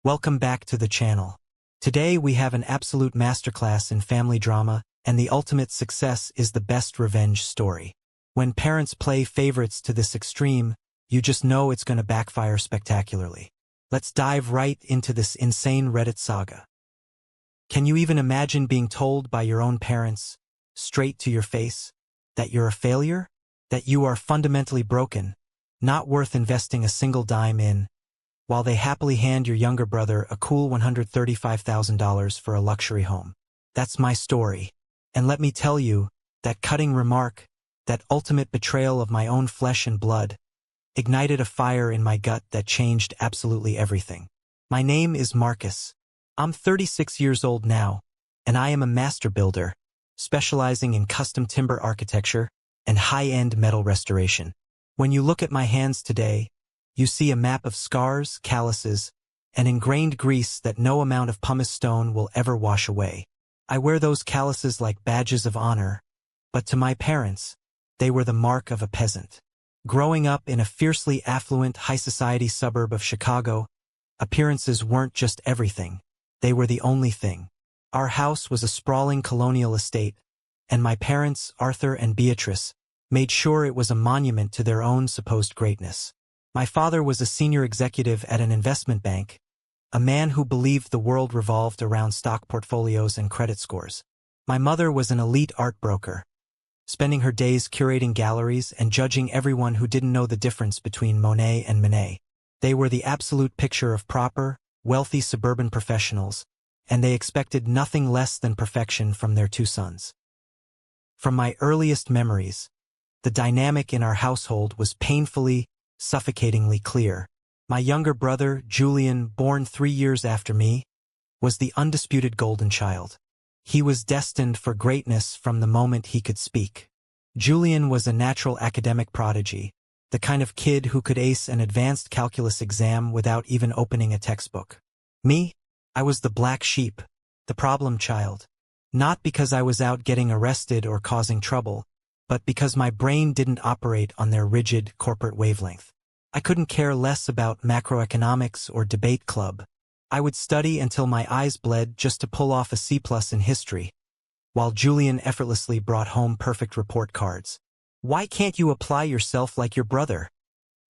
Welcome back to the channel. Today we have an absolute masterclass in family drama, and the ultimate success is the best revenge story. When parents play favorites to this extreme, you just know it's going to backfire spectacularly. Let's dive right into this insane Reddit saga. Can you even imagine being told by your own parents, straight to your face, that you're a failure? That you are fundamentally broken, not worth investing a single dime in, while they happily hand your younger brother a cool $135,000 for a luxury home? That's my story. And let me tell you, that cutting remark, that ultimate betrayal of my own flesh and blood, ignited a fire in my gut that changed absolutely everything. My name is Marcus. I'm 36 years old now, and I am a master builder, specializing in custom timber architecture and high-end metal restoration. When you look at my hands today, you see a map of scars, calluses, and ingrained grease that no amount of pumice stone will ever wash away. I wear those calluses like badges of honor, but to my parents, they were the mark of a peasant. Growing up in a fiercely affluent high-society suburb of Chicago, appearances weren't just everything. They were the only thing. Our house was a sprawling colonial estate, and my parents, Arthur and Beatrice, made sure it was a monument to their own supposed greatness. My father was a senior executive at an investment bank, a man who believed the world revolved around stock portfolios and credit scores. My mother was an elite art broker, spending her days curating galleries and judging everyone who didn't know the difference between Monet and Manet. They were the absolute picture of proper, wealthy suburban professionals, and they expected nothing less than perfection from their two sons. From my earliest memories, the dynamic in our household was painfully, suffocatingly clear. My younger brother, Julian, born 3 years after me, was the undisputed golden child. He was destined for greatness from the moment he could speak. Julian was a natural academic prodigy, the kind of kid who could ace an advanced calculus exam without even opening a textbook. Me? I was the black sheep, the problem child. Not because I was out getting arrested or causing trouble, but because my brain didn't operate on their rigid corporate wavelength. I couldn't care less about macroeconomics or debate club. I would study until my eyes bled just to pull off a C+ in history, while Julian effortlessly brought home perfect report cards. "Why can't you apply yourself like your brother?"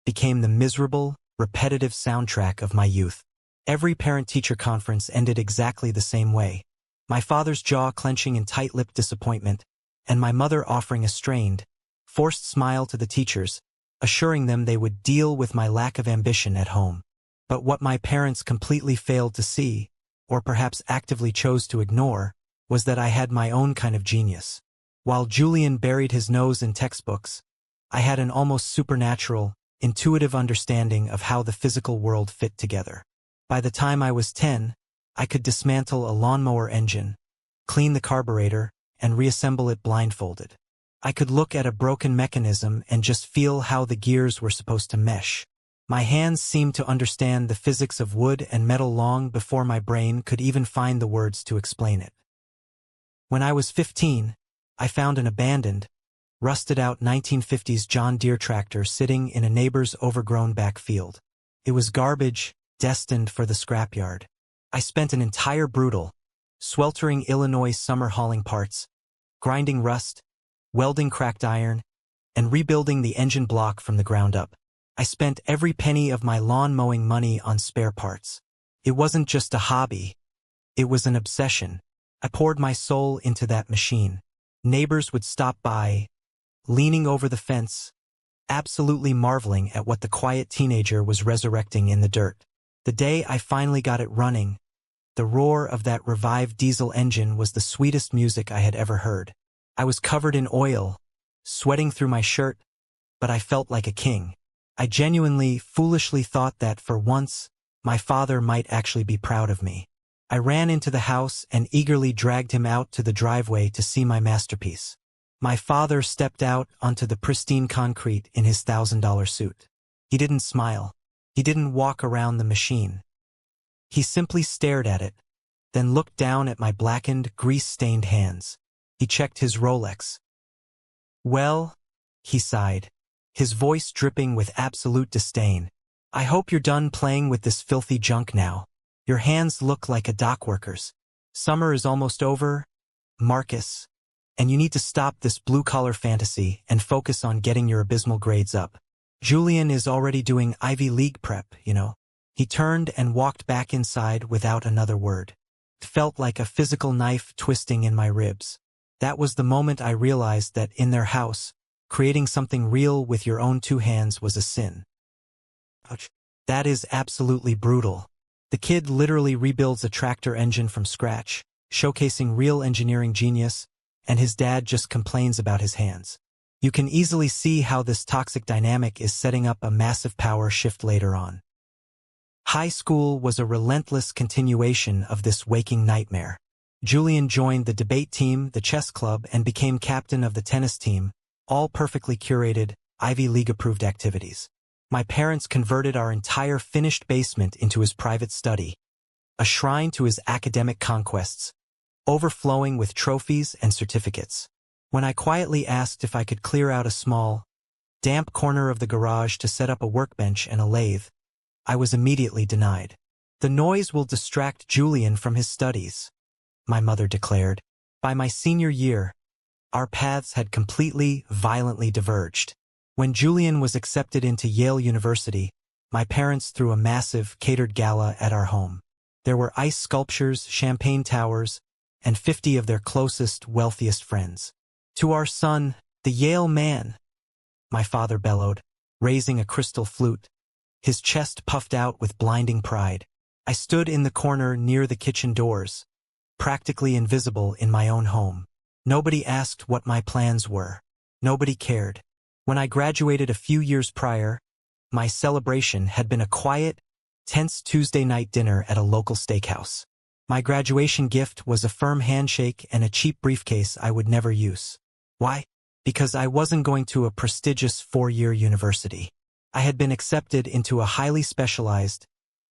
became the miserable, repetitive soundtrack of my youth. Every parent-teacher conference ended exactly the same way. My father's jaw clenching in tight-lipped disappointment, and my mother offering a strained, forced smile to the teachers, assuring them they would deal with my lack of ambition at home. But what my parents completely failed to see, or perhaps actively chose to ignore, was that I had my own kind of genius. While Julian buried his nose in textbooks, I had an almost supernatural, intuitive understanding of how the physical world fit together. By the time I was 10, I could dismantle a lawnmower engine, clean the carburetor, and reassemble it blindfolded. I could look at a broken mechanism and just feel how the gears were supposed to mesh. My hands seemed to understand the physics of wood and metal long before my brain could even find the words to explain it. When I was 15, I found an abandoned, rusted-out 1950s John Deere tractor sitting in a neighbor's overgrown backfield. It was garbage, destined for the scrapyard. I spent an entire brutal, sweltering Illinois summer hauling parts, grinding rust, welding cracked iron, and rebuilding the engine block from the ground up. I spent every penny of my lawn mowing money on spare parts. It wasn't just a hobby. It was an obsession. I poured my soul into that machine. Neighbors would stop by, leaning over the fence, absolutely marveling at what the quiet teenager was resurrecting in the dirt. The day I finally got it running, the roar of that revived diesel engine was the sweetest music I had ever heard. I was covered in oil, sweating through my shirt, but I felt like a king. I genuinely, foolishly thought that, for once, my father might actually be proud of me. I ran into the house and eagerly dragged him out to the driveway to see my masterpiece. My father stepped out onto the pristine concrete in his $1,000 suit. He didn't smile. He didn't walk around the machine. He simply stared at it, then looked down at my blackened, grease-stained hands. He checked his Rolex. "Well," he sighed, his voice dripping with absolute disdain, "I hope you're done playing with this filthy junk now." Your hands look like a dock worker's. Summer is almost over, Marcus, and you need to stop this blue-collar fantasy and focus on getting your abysmal grades up. Julian is already doing Ivy League prep, you know. He turned and walked back inside without another word. It felt like a physical knife twisting in my ribs. That was the moment I realized that in their house, creating something real with your own two hands was a sin. Ouch. That is absolutely brutal. The kid literally rebuilds a tractor engine from scratch, showcasing real engineering genius, and his dad just complains about his hands. You can easily see how this toxic dynamic is setting up a massive power shift later on. High school was a relentless continuation of this waking nightmare. Julian joined the debate team, the chess club, and became captain of the tennis team, all perfectly curated, Ivy League-approved activities. My parents converted our entire finished basement into his private study, a shrine to his academic conquests, overflowing with trophies and certificates. When I quietly asked if I could clear out a small, damp corner of the garage to set up a workbench and a lathe, I was immediately denied. The noise will distract Julian from his studies, my mother declared. By my senior year, our paths had completely, violently diverged. When Julian was accepted into Yale University, my parents threw a massive, catered gala at our home. There were ice sculptures, champagne towers, and 50 of their closest, wealthiest friends. To our son, the Yale man, my father bellowed, raising a crystal flute, his chest puffed out with blinding pride. I stood in the corner near the kitchen doors, practically invisible in my own home. Nobody asked what my plans were. Nobody cared. When I graduated a few years prior, my celebration had been a quiet, tense Tuesday night dinner at a local steakhouse. My graduation gift was a firm handshake and a cheap briefcase I would never use. Why? Because I wasn't going to a prestigious 4-year university. I had been accepted into a highly specialized,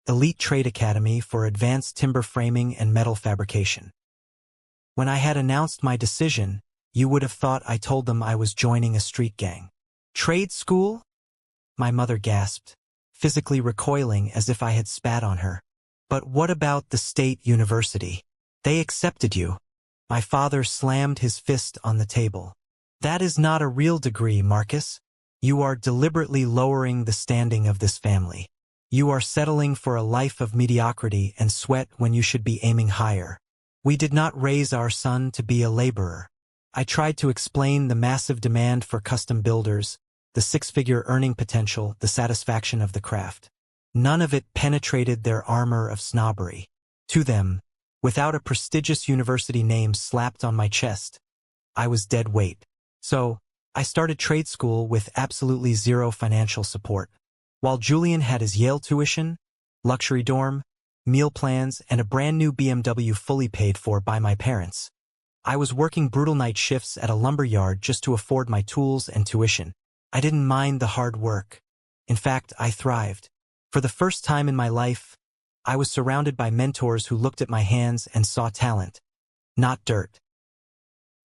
elite trade academy for advanced timber framing and metal fabrication. When I had announced my decision, you would have thought I told them I was joining a street gang. Trade school? My mother gasped, physically recoiling as if I had spat on her. But what about the state university? They accepted you. My father slammed his fist on the table. That is not a real degree, Marcus. You are deliberately lowering the standing of this family. You are settling for a life of mediocrity and sweat when you should be aiming higher. We did not raise our son to be a laborer. I tried to explain the massive demand for custom builders, the 6-figure earning potential, the satisfaction of the craft. None of it penetrated their armor of snobbery. To them, without a prestigious university name slapped on my chest, I was dead weight. So, I started trade school with absolutely zero financial support. While Julian had his Yale tuition, luxury dorm, meal plans, and a brand new BMW fully paid for by my parents, I was working brutal night shifts at a lumber yard just to afford my tools and tuition. I didn't mind the hard work. In fact, I thrived. For the first time in my life, I was surrounded by mentors who looked at my hands and saw talent, not dirt.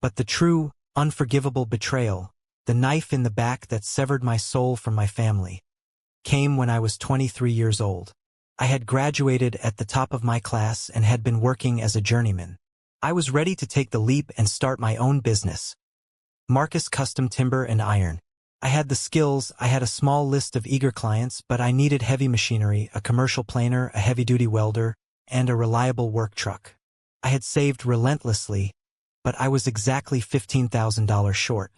But the true, unforgivable betrayal, the knife in the back that severed my soul from my family, came when I was 23 years old. I had graduated at the top of my class and had been working as a journeyman. I was ready to take the leap and start my own business. Marcus Custom Timber and Iron. I had the skills, I had a small list of eager clients, but I needed heavy machinery, a commercial planer, a heavy-duty welder, and a reliable work truck. I had saved relentlessly, but I was exactly $15,000 short.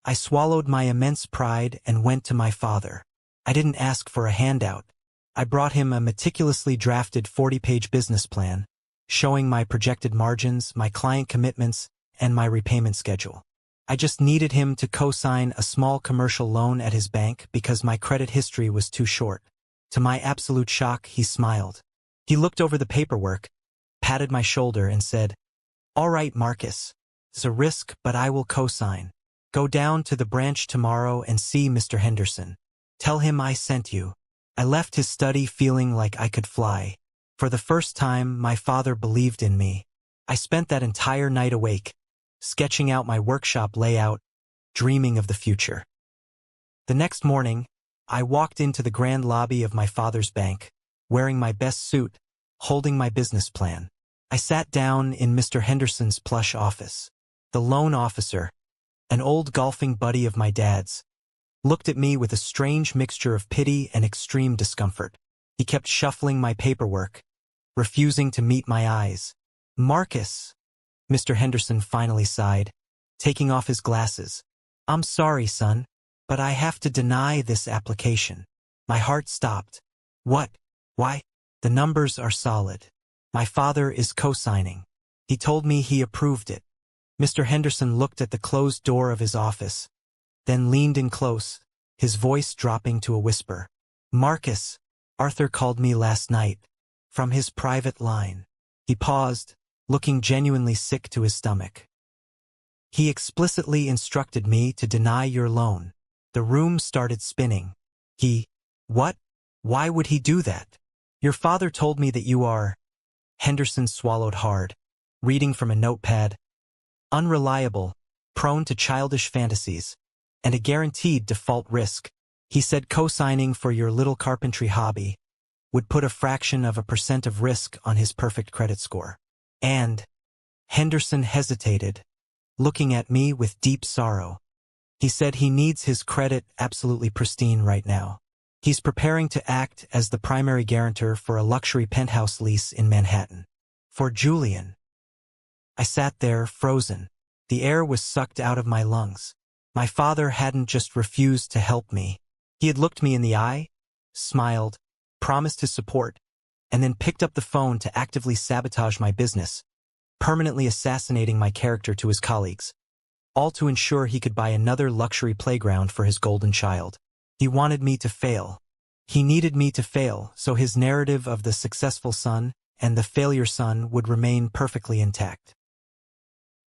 I swallowed my immense pride and went to my father. I didn't ask for a handout. I brought him a meticulously drafted 40-page business plan, showing my projected margins, my client commitments, and my repayment schedule. I just needed him to co-sign a small commercial loan at his bank because my credit history was too short. To my absolute shock, he smiled. He looked over the paperwork, patted my shoulder, and said, "All right, Marcus. It's a risk, but I will co-sign. Go down to the branch tomorrow and see Mr. Henderson. Tell him I sent you." I left his study feeling like I could fly. For the first time, my father believed in me. I spent that entire night awake, sketching out my workshop layout, dreaming of the future. The next morning, I walked into the grand lobby of my father's bank, wearing my best suit, holding my business plan. I sat down in Mr. Henderson's plush office. The loan officer, an old golfing buddy of my dad's, looked at me with a strange mixture of pity and extreme discomfort. He kept shuffling my paperwork, refusing to meet my eyes. "Marcus," Mr. Henderson finally sighed, taking off his glasses. "I'm sorry, son, but I have to deny this application." My heart stopped. "What? Why?" "The numbers are solid. My father is co-signing. He told me he approved it." Mr. Henderson looked at the closed door of his office, then leaned in close, his voice dropping to a whisper. "Marcus, Arthur called me last night, from his private line." He paused, looking genuinely sick to his stomach. "He explicitly instructed me to deny your loan." The room started spinning. What? Why would he do that?" "Your father told me that you are—" Henderson swallowed hard, reading from a notepad. "Unreliable, prone to childish fantasies, and a guaranteed default risk. He said co-signing for your little carpentry hobby would put a fraction of a % of risk on his perfect credit score. And—" Henderson hesitated, looking at me with deep sorrow. "He said he needs his credit absolutely pristine right now. He's preparing to act as the primary guarantor for a luxury penthouse lease in Manhattan. For Julian." I sat there, frozen. The air was sucked out of my lungs. My father hadn't just refused to help me. He had looked me in the eye, smiled, promised his support, and then picked up the phone to actively sabotage my business, permanently assassinating my character to his colleagues, all to ensure he could buy another luxury playground for his golden child. He wanted me to fail. He needed me to fail, so his narrative of the successful son and the failure son would remain perfectly intact.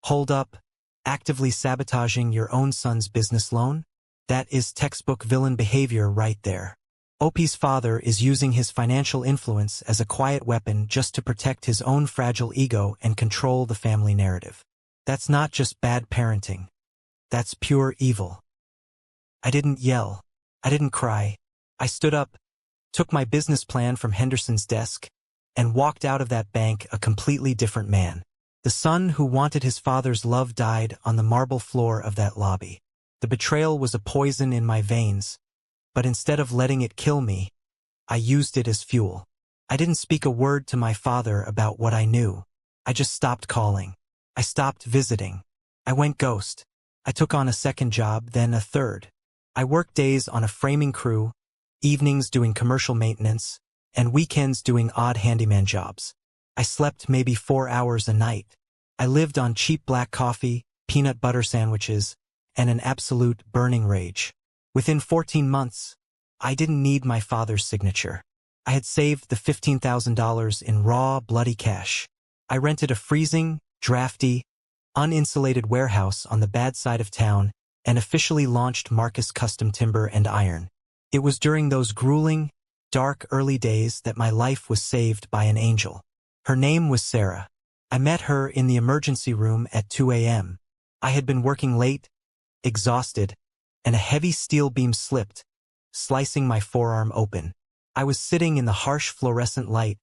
Hold up, actively sabotaging your own son's business loan? That is textbook villain behavior right there. OP's father is using his financial influence as a quiet weapon just to protect his own fragile ego and control the family narrative. That's not just bad parenting. That's pure evil. I didn't yell. I didn't cry. I stood up, took my business plan from Henderson's desk, and walked out of that bank a completely different man. The son who wanted his father's love died on the marble floor of that lobby. The betrayal was a poison in my veins, but instead of letting it kill me, I used it as fuel. I didn't speak a word to my father about what I knew. I just stopped calling. I stopped visiting. I went ghost. I took on a second job, then a third. I worked days on a framing crew, evenings doing commercial maintenance, and weekends doing odd handyman jobs. I slept maybe 4 hours a night. I lived on cheap black coffee, peanut butter sandwiches, and an absolute burning rage. Within 14 months, I didn't need my father's signature. I had saved the $15,000 in raw, bloody cash. I rented a freezing, drafty, uninsulated warehouse on the bad side of town and officially launched Marcus Custom Timber and Iron. It was during those grueling, dark early days that my life was saved by an angel. Her name was Sarah. I met her in the emergency room at 2 a.m. I had been working late, exhausted, and a heavy steel beam slipped, slicing my forearm open. I was sitting in the harsh fluorescent light,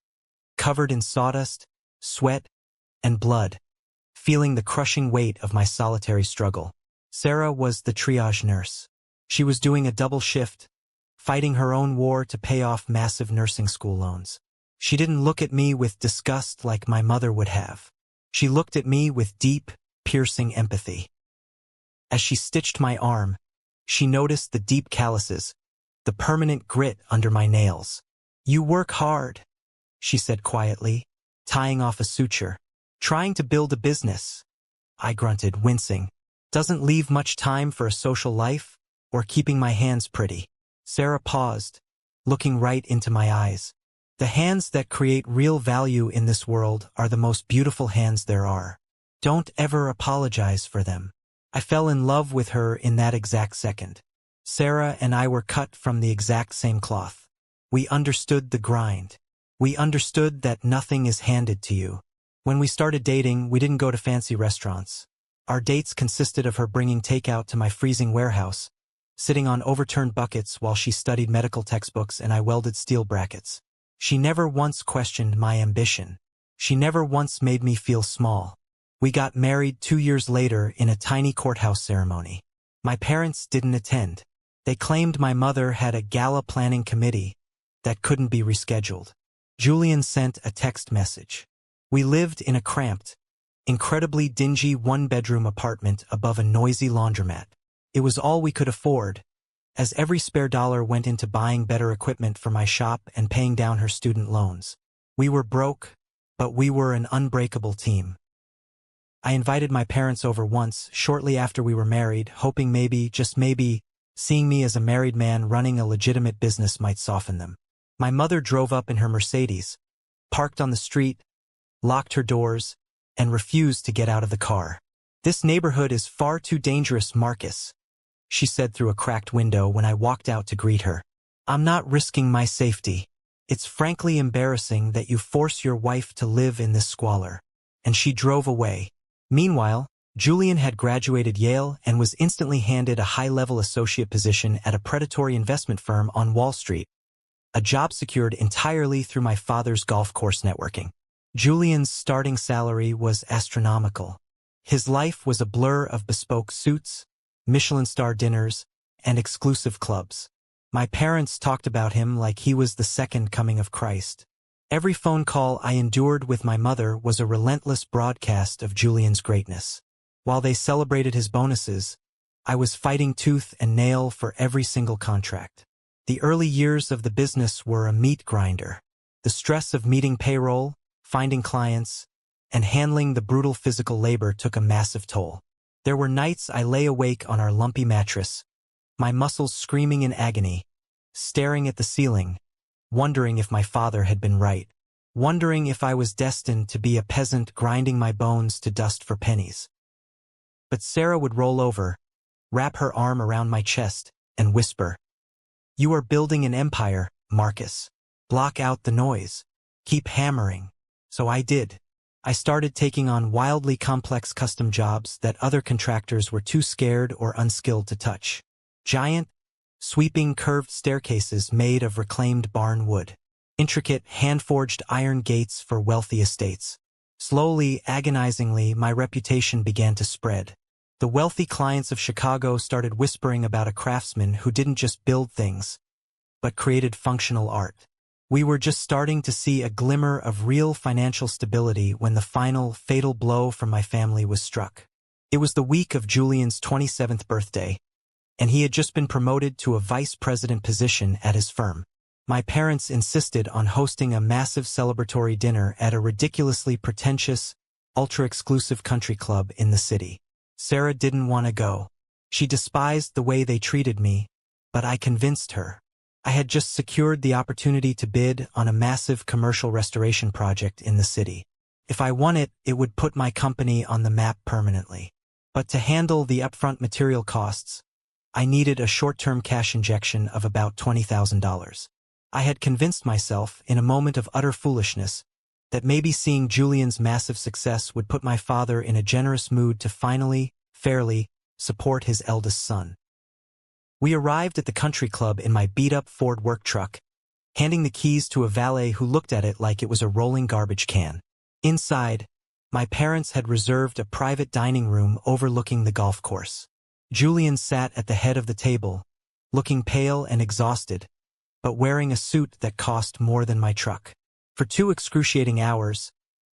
covered in sawdust, sweat, and blood, feeling the crushing weight of my solitary struggle. Sarah was the triage nurse. She was doing a double shift, fighting her own war to pay off massive nursing school loans. She didn't look at me with disgust like my mother would have. She looked at me with deep, piercing empathy. As she stitched my arm, she noticed the deep calluses, the permanent grit under my nails. "You work hard," she said quietly, tying off a suture. "Trying to build a business," I grunted, wincing. "Doesn't leave much time for a social life or keeping my hands pretty." Sarah paused, looking right into my eyes. "The hands that create real value in this world are the most beautiful hands there are. Don't ever apologize for them." I fell in love with her in that exact second. Sarah and I were cut from the exact same cloth. We understood the grind. We understood that nothing is handed to you. When we started dating, we didn't go to fancy restaurants. Our dates consisted of her bringing takeout to my freezing warehouse, sitting on overturned buckets while she studied medical textbooks and I welded steel brackets. She never once questioned my ambition. She never once made me feel small. We got married 2 years later in a tiny courthouse ceremony. My parents didn't attend. They claimed my mother had a gala planning committee that couldn't be rescheduled. Julian sent a text message. We lived in a cramped, incredibly dingy one-bedroom apartment above a noisy laundromat. It was all we could afford, as every spare dollar went into buying better equipment for my shop and paying down her student loans. We were broke, but we were an unbreakable team. I invited my parents over once, shortly after we were married, hoping maybe, just maybe, seeing me as a married man running a legitimate business might soften them. My mother drove up in her Mercedes, parked on the street, locked her doors, and refused to get out of the car. "This neighborhood is far too dangerous, Marcus," she said through a cracked window when I walked out to greet her. "I'm not risking my safety. It's frankly embarrassing that you force your wife to live in this squalor." And she drove away. Meanwhile, Julian had graduated Yale and was instantly handed a high-level associate position at a predatory investment firm on Wall Street, a job secured entirely through my father's golf course networking. Julian's starting salary was astronomical. His life was a blur of bespoke suits, Michelin star dinners, and exclusive clubs. My parents talked about him like he was the second coming of Christ. Every phone call I endured with my mother was a relentless broadcast of Julian's greatness. While they celebrated his bonuses, I was fighting tooth and nail for every single contract. The early years of the business were a meat grinder. The stress of meeting payroll, finding clients, and handling the brutal physical labor took a massive toll. There were nights I lay awake on our lumpy mattress, my muscles screaming in agony, staring at the ceiling, wondering if my father had been right, wondering if I was destined to be a peasant grinding my bones to dust for pennies. But Sarah would roll over, wrap her arm around my chest, and whisper, "You are building an empire, Marcus. Block out the noise. Keep hammering." So I did. I started taking on wildly complex custom jobs that other contractors were too scared or unskilled to touch. Giant, sweeping curved staircases made of reclaimed barn wood. Intricate, hand-forged iron gates for wealthy estates. Slowly, agonizingly, my reputation began to spread. The wealthy clients of Chicago started whispering about a craftsman who didn't just build things, but created functional art. We were just starting to see a glimmer of real financial stability when the final, fatal blow from my family was struck. It was the week of Julian's 27th birthday, and he had just been promoted to a vice president position at his firm. My parents insisted on hosting a massive celebratory dinner at a ridiculously pretentious, ultra-exclusive country club in the city. Sarah didn't want to go. She despised the way they treated me, but I convinced her. I had just secured the opportunity to bid on a massive commercial restoration project in the city. If I won it, it would put my company on the map permanently. But to handle the upfront material costs, I needed a short-term cash injection of about $20,000. I had convinced myself, in a moment of utter foolishness, that maybe seeing Julian's massive success would put my father in a generous mood to finally, fairly, support his eldest son. We arrived at the country club in my beat-up Ford work truck, handing the keys to a valet who looked at it like it was a rolling garbage can. Inside, my parents had reserved a private dining room overlooking the golf course. Julian sat at the head of the table, looking pale and exhausted, but wearing a suit that cost more than my truck. For 2 excruciating hours,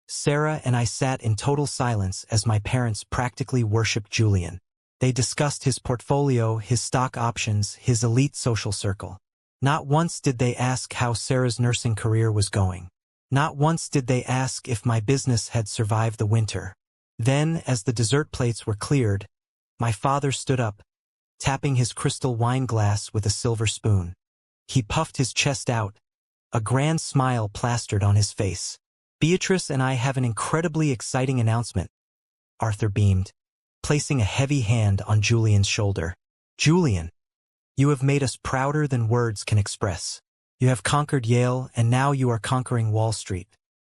Sarah and I sat in total silence as my parents practically worshipped Julian. They discussed his portfolio, his stock options, his elite social circle. Not once did they ask how Sarah's nursing career was going. Not once did they ask if my business had survived the winter. Then, as the dessert plates were cleared, my father stood up, tapping his crystal wine glass with a silver spoon. He puffed his chest out, a grand smile plastered on his face. "Beatrice and I have an incredibly exciting announcement," Arthur beamed, placing a heavy hand on Julian's shoulder. "Julian, you have made us prouder than words can express. You have conquered Yale, and now you are conquering Wall Street.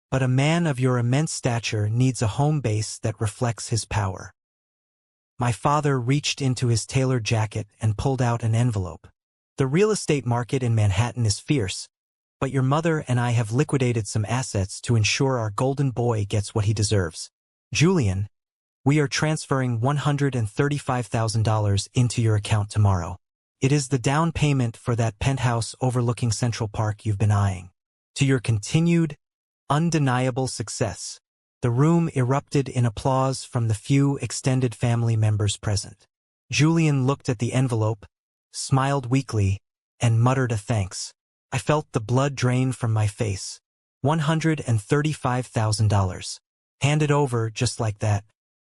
But a man of your immense stature needs a home base that reflects his power." My father reached into his tailored jacket and pulled out an envelope. "The real estate market in Manhattan is fierce, but your mother and I have liquidated some assets to ensure our golden boy gets what he deserves. Julian, we are transferring $135,000 into your account tomorrow. It is the down payment for that penthouse overlooking Central Park you've been eyeing. To your continued, undeniable success. The room erupted in applause from the few extended family members present. Julian looked at the envelope, smiled weakly, and muttered a thanks. I felt the blood drain from my face. $135,000. Handed over just like that,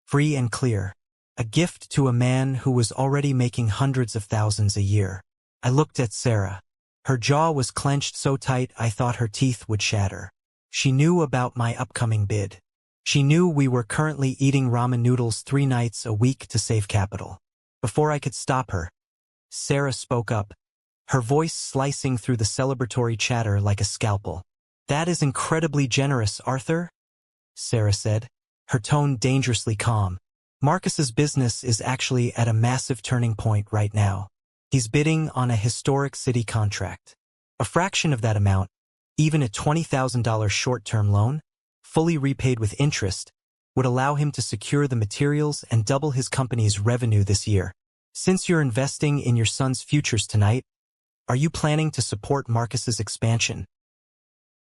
free and clear. A gift to a man who was already making hundreds of thousands a year. I looked at Sarah. Her jaw was clenched so tight I thought her teeth would shatter. She knew about my upcoming bid. She knew we were currently eating ramen noodles 3 nights a week to save capital. Before I could stop her, Sarah spoke up, her voice slicing through the celebratory chatter like a scalpel. "That is incredibly generous, Arthur," Sarah said, her tone dangerously calm. "Marcus's business is actually at a massive turning point right now. He's bidding on a historic city contract. A fraction of that amount, even a $20,000 short-term loan, fully repaid with interest, would allow him to secure the materials and double his company's revenue this year. Since you're investing in your son's futures tonight, are you planning to support Marcus's expansion?"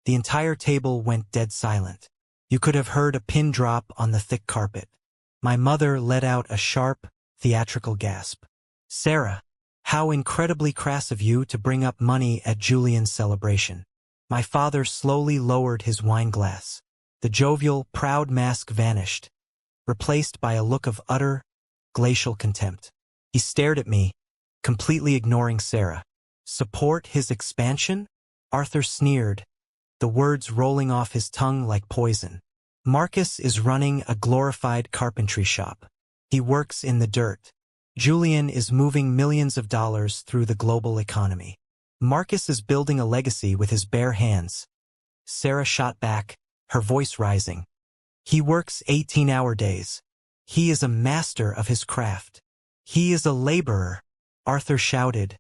The entire table went dead silent. You could have heard a pin drop on the thick carpet. My mother let out a sharp, theatrical gasp. "Sarah, how incredibly crass of you to bring up money at Julian's celebration." My father slowly lowered his wine glass. The jovial, proud mask vanished, replaced by a look of utter, glacial contempt. He stared at me, completely ignoring Sarah. "Support his expansion?" Arthur sneered, the words rolling off his tongue like poison. "Marcus is running a glorified carpentry shop. He works in the dirt. Julian is moving millions of dollars through the global economy. Marcus is building a legacy with his bare hands." Sarah shot back, her voice rising. "He works 18-hour days. He is a master of his craft. He is a laborer," Arthur shouted,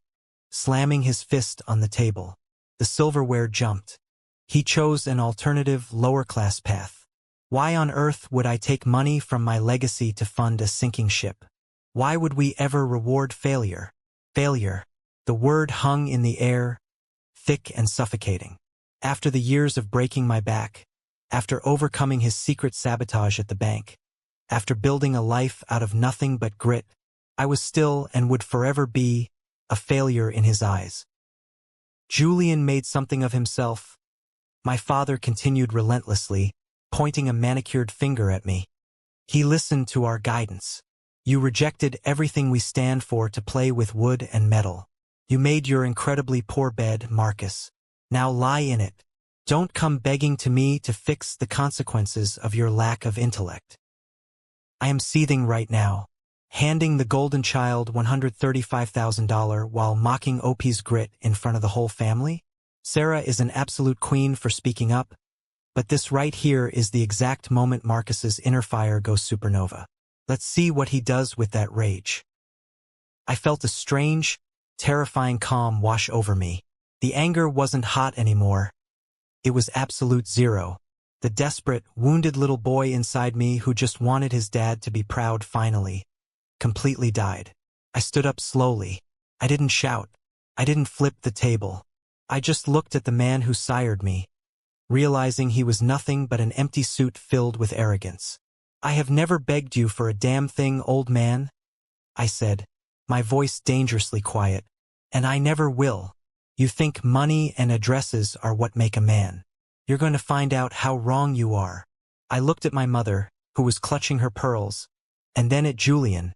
slamming his fist on the table. The silverware jumped. "He chose an alternative, lower-class path. Why on earth would I take money from my legacy to fund a sinking ship? Why would we ever reward failure?" Failure. The word hung in the air, thick and suffocating. After the years of breaking my back, after overcoming his secret sabotage at the bank, after building a life out of nothing but grit, I was still and would forever be a failure in his eyes. Julian made something of himself. My father continued relentlessly, pointing a manicured finger at me. "He listened to our guidance. You rejected everything we stand for to play with wood and metal. You made your incredibly poor bed, Marcus. Now lie in it. Don't come begging to me to fix the consequences of your lack of intellect." I am seething right now. Handing the golden child $135,000 while mocking OP's grit in front of the whole family? Sarah is an absolute queen for speaking up, but this right here is the exact moment Marcus's inner fire goes supernova. Let's see what he does with that rage. I felt a strange, terrifying calm wash over me. The anger wasn't hot anymore. It was absolute zero. The desperate, wounded little boy inside me who just wanted his dad to be proud finally, completely died. I stood up slowly. I didn't shout. I didn't flip the table. I just looked at the man who sired me, realizing he was nothing but an empty suit filled with arrogance. "I have never begged you for a damn thing, old man," I said, my voice dangerously quiet. "And I never will. You think money and addresses are what make a man. You're going to find out how wrong you are." I looked at my mother, who was clutching her pearls, and then at Julian,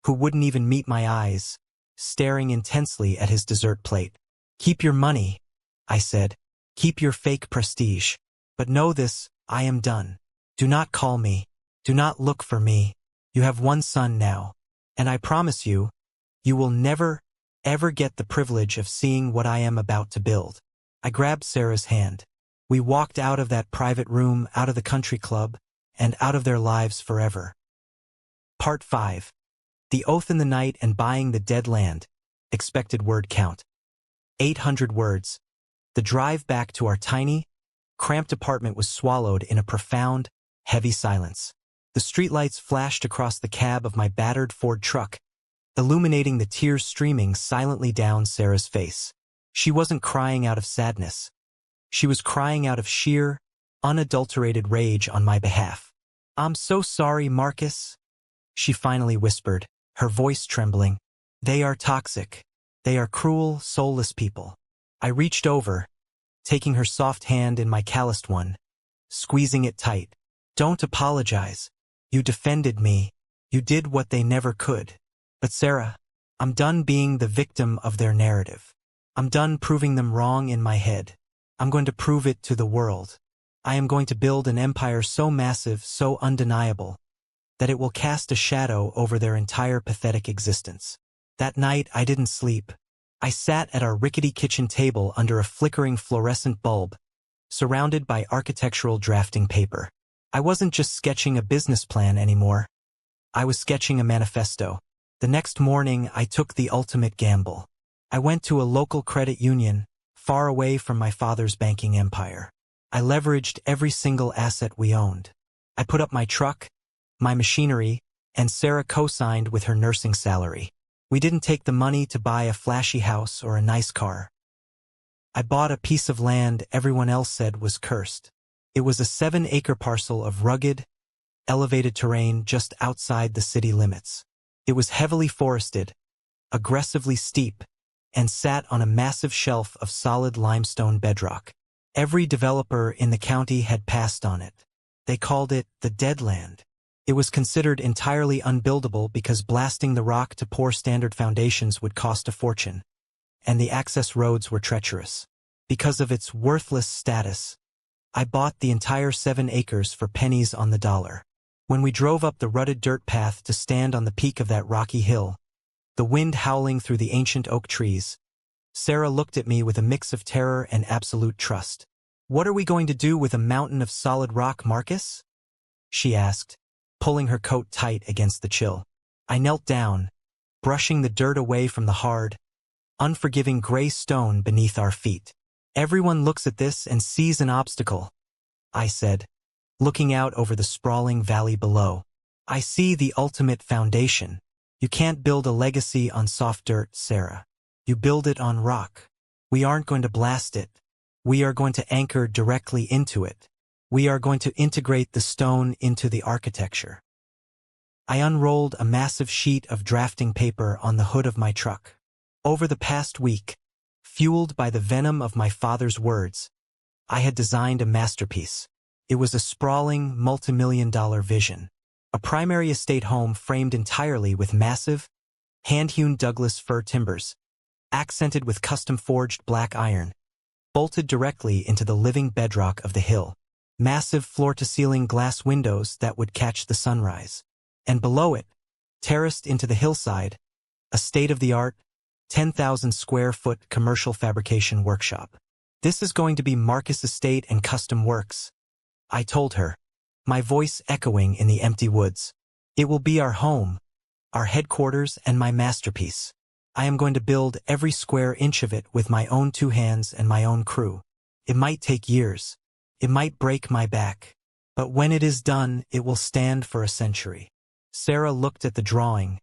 who wouldn't even meet my eyes, staring intensely at his dessert plate. "Keep your money," I said. "Keep your fake prestige. But know this, I am done. Do not call me. Do not look for me. You have one son now. And I promise you, you will never, ever get the privilege of seeing what I am about to build." I grabbed Sarah's hand. We walked out of that private room, out of the country club, and out of their lives forever. Part 5. The Oath in the Night and Buying the Dead Land. Expected word count. 800 words. The drive back to our tiny, cramped apartment was swallowed in a profound, heavy silence. The streetlights flashed across the cab of my battered Ford truck, illuminating the tears streaming silently down Sarah's face. She wasn't crying out of sadness. She was crying out of sheer, unadulterated rage on my behalf. "I'm so sorry, Marcus," she finally whispered, her voice trembling. "They are toxic. They are cruel, soulless people." I reached over, taking her soft hand in my calloused one, squeezing it tight. "Don't apologize. You defended me. You did what they never could. But Sarah, I'm done being the victim of their narrative. I'm done proving them wrong in my head. I'm going to prove it to the world. I am going to build an empire so massive, so undeniable, that it will cast a shadow over their entire pathetic existence." That night I didn't sleep. I sat at our rickety kitchen table under a flickering fluorescent bulb, surrounded by architectural drafting paper. I wasn't just sketching a business plan anymore. I was sketching a manifesto. The next morning I took the ultimate gamble. I went to a local credit union, far away from my father's banking empire. I leveraged every single asset we owned. I put up my truck, my machinery, and Sarah co-signed with her nursing salary. We didn't take the money to buy a flashy house or a nice car. I bought a piece of land everyone else said was cursed. It was a 7-acre parcel of rugged, elevated terrain just outside the city limits. It was heavily forested, aggressively steep, and sat on a massive shelf of solid limestone bedrock. Every developer in the county had passed on it. They called it the Dead Land. It was considered entirely unbuildable because blasting the rock to pour standard foundations would cost a fortune, and the access roads were treacherous. Because of its worthless status, I bought the entire 7 acres for pennies on the dollar. When we drove up the rutted dirt path to stand on the peak of that rocky hill, the wind howling through the ancient oak trees, Sarah looked at me with a mix of terror and absolute trust. "What are we going to do with a mountain of solid rock, Marcus?" she asked, pulling her coat tight against the chill. I knelt down, brushing the dirt away from the hard, unforgiving gray stone beneath our feet. "Everyone looks at this and sees an obstacle," I said, looking out over the sprawling valley below. "I see the ultimate foundation. You can't build a legacy on soft dirt, Sarah. You build it on rock. We aren't going to blast it. We are going to anchor directly into it. We are going to integrate the stone into the architecture." I unrolled a massive sheet of drafting paper on the hood of my truck. Over the past week, fueled by the venom of my father's words, I had designed a masterpiece. It was a sprawling, multi-million-dollar vision. A primary estate home framed entirely with massive, hand-hewn Douglas fir timbers, accented with custom-forged black iron, bolted directly into the living bedrock of the hill. Massive floor-to-ceiling glass windows that would catch the sunrise. And below it, terraced into the hillside, a state-of-the-art, 10,000-square-foot commercial fabrication workshop. "This is going to be Marcus Estate and Custom Works," I told her, my voice echoing in the empty woods. "It will be our home, our headquarters, and my masterpiece. I am going to build every square inch of it with my own 2 hands and my own crew. It might take years. It might break my back. But when it is done, it will stand for a century." Sarah looked at the drawing,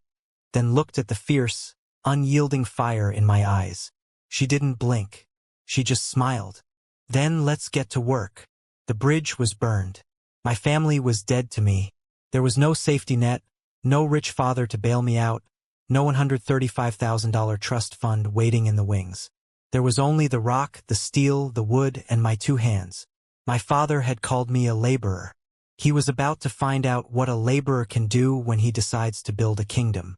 then looked at the fierce, unyielding fire in my eyes. She didn't blink. She just smiled. "Then let's get to work." The bridge was burned. My family was dead to me. There was no safety net, no rich father to bail me out, no $135,000 trust fund waiting in the wings. There was only the rock, the steel, the wood, and my 2 hands. My father had called me a laborer. He was about to find out what a laborer can do when he decides to build a kingdom.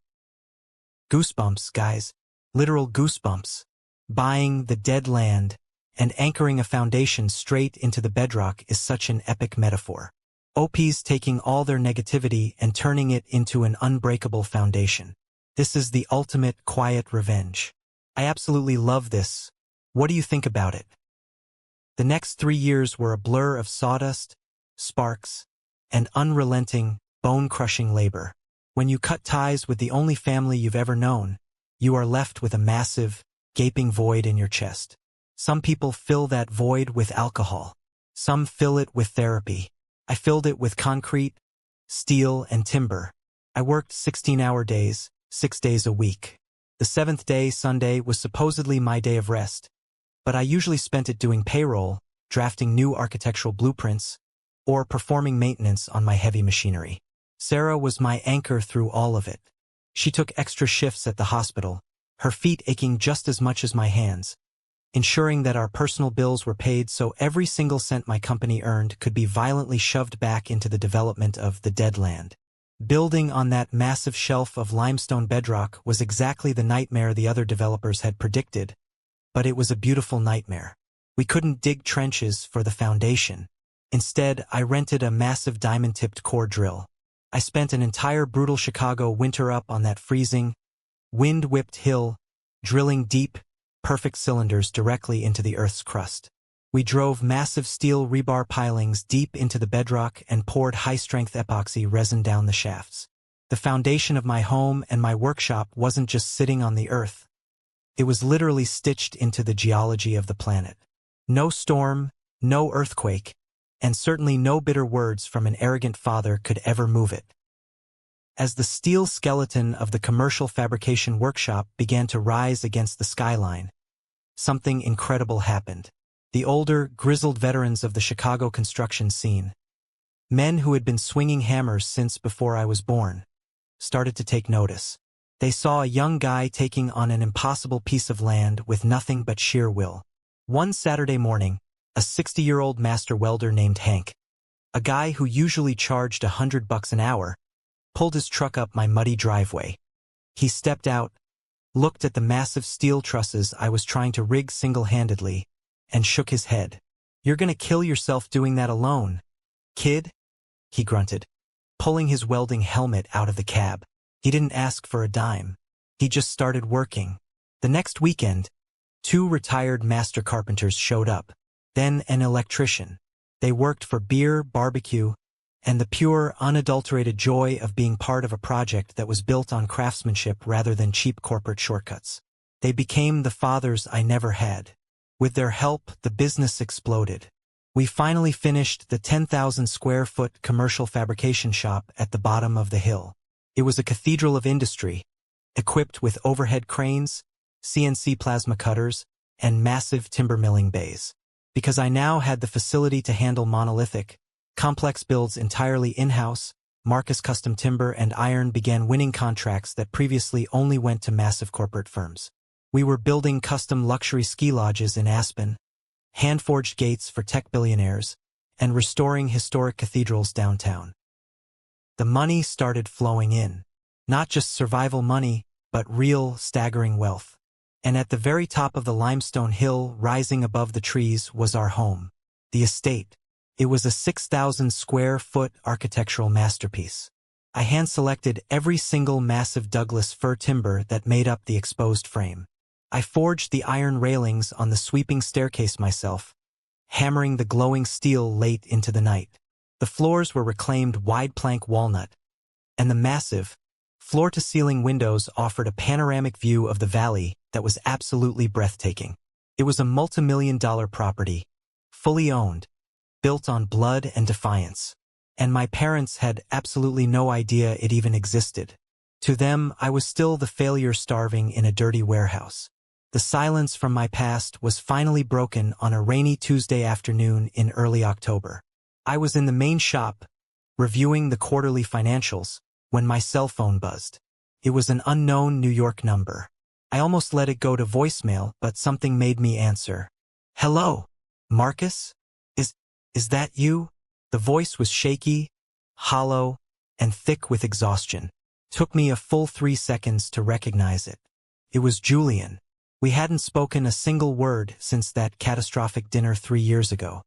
Goosebumps, guys. Literal goosebumps. Buying the dead land and anchoring a foundation straight into the bedrock is such an epic metaphor. OP's taking all their negativity and turning it into an unbreakable foundation. This is the ultimate quiet revenge. I absolutely love this. What do you think about it? The next 3 years were a blur of sawdust, sparks, and unrelenting, bone-crushing labor. When you cut ties with the only family you've ever known, you are left with a massive, gaping void in your chest. Some people fill that void with alcohol. Some fill it with therapy. I filled it with concrete, steel, and timber. I worked 16-hour days, 6 days a week. The seventh day, Sunday, was supposedly my day of rest, but I usually spent it doing payroll, drafting new architectural blueprints, or performing maintenance on my heavy machinery. Sarah was my anchor through all of it. She took extra shifts at the hospital, her feet aching just as much as my hands, ensuring that our personal bills were paid so every single cent my company earned could be violently shoved back into the development of the dead land. Building on that massive shelf of limestone bedrock was exactly the nightmare the other developers had predicted, but it was a beautiful nightmare. We couldn't dig trenches for the foundation. Instead, I rented a massive diamond-tipped core drill. I spent an entire brutal Chicago winter up on that freezing, wind-whipped hill, drilling deep, perfect cylinders directly into the Earth's crust. We drove massive steel rebar pilings deep into the bedrock and poured high-strength epoxy resin down the shafts. The foundation of my home and my workshop wasn't just sitting on the Earth. It was literally stitched into the geology of the planet. No storm, no earthquake, and certainly no bitter words from an arrogant father could ever move it. As the steel skeleton of the commercial fabrication workshop began to rise against the skyline, something incredible happened. The older, grizzled veterans of the Chicago construction scene, men who had been swinging hammers since before I was born, started to take notice. They saw a young guy taking on an impossible piece of land with nothing but sheer will. One Saturday morning, a 60-year-old master welder named Hank, a guy who usually charged $100 an hour, pulled his truck up my muddy driveway. He stepped out, looked at the massive steel trusses I was trying to rig single-handedly, and shook his head. "You're gonna kill yourself doing that alone, kid," he grunted, pulling his welding helmet out of the cab. He didn't ask for a dime. He just started working. The next weekend, 2 retired master carpenters showed up, then an electrician. They worked for beer, barbecue, and the pure, unadulterated joy of being part of a project that was built on craftsmanship rather than cheap corporate shortcuts. They became the fathers I never had. With their help, the business exploded. We finally finished the 10,000-square-foot commercial fabrication shop at the bottom of the hill. It was a cathedral of industry, equipped with overhead cranes, CNC plasma cutters, and massive timber milling bays. Because I now had the facility to handle monolithic, complex builds entirely in-house, Marcus Custom Timber and Iron began winning contracts that previously only went to massive corporate firms. We were building custom luxury ski lodges in Aspen, hand-forged gates for tech billionaires, and restoring historic cathedrals downtown. The money started flowing in. Not just survival money, but real, staggering wealth. And at the very top of the limestone hill rising above the trees was our home, the estate. It was a 6,000-square-foot architectural masterpiece. I hand-selected every single massive Douglas fir timber that made up the exposed frame. I forged the iron railings on the sweeping staircase myself, hammering the glowing steel late into the night. The floors were reclaimed wide-plank walnut, and the massive, floor-to-ceiling windows offered a panoramic view of the valley that was absolutely breathtaking. It was a multi-million-dollar property, fully owned, built on blood and defiance, and my parents had absolutely no idea it even existed. To them, I was still the failure starving in a dirty warehouse. The silence from my past was finally broken on a rainy Tuesday afternoon in early October. I was in the main shop, reviewing the quarterly financials, when my cell phone buzzed. It was an unknown New York number. I almost let it go to voicemail, but something made me answer. "Hello, Marcus? Is that you?" The voice was shaky, hollow, and thick with exhaustion. Took me a full 3 seconds to recognize it. It was Julian. We hadn't spoken a single word since that catastrophic dinner 3 years ago.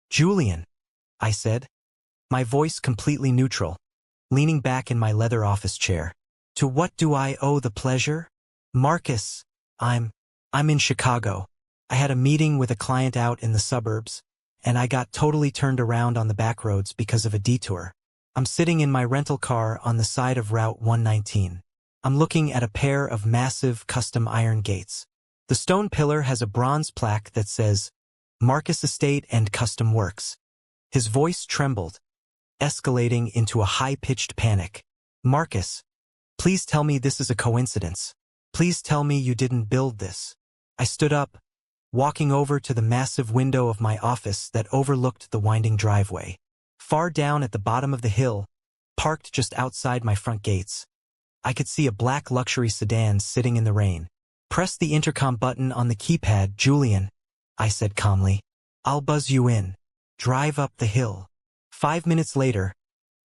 "Julian," I said, my voice completely neutral, leaning back in my leather office chair. "To what do I owe the pleasure?" "Marcus, I'm in Chicago. I had a meeting with a client out in the suburbs, and I got totally turned around on the back roads because of a detour. I'm sitting in my rental car on the side of Route 119. I'm looking at a pair of massive custom iron gates. The stone pillar has a bronze plaque that says, Marcus Estate and Custom Works. His voice trembled, escalating into a high-pitched panic. Marcus, please tell me this is a coincidence. Please tell me you didn't build this. I stood up, walking over to the massive window of my office that overlooked the winding driveway. Far down at the bottom of the hill, parked just outside my front gates, I could see a black luxury sedan sitting in the rain. Press the intercom button on the keypad, Julian, I said calmly. I'll buzz you in. Drive up the hill. 5 minutes later,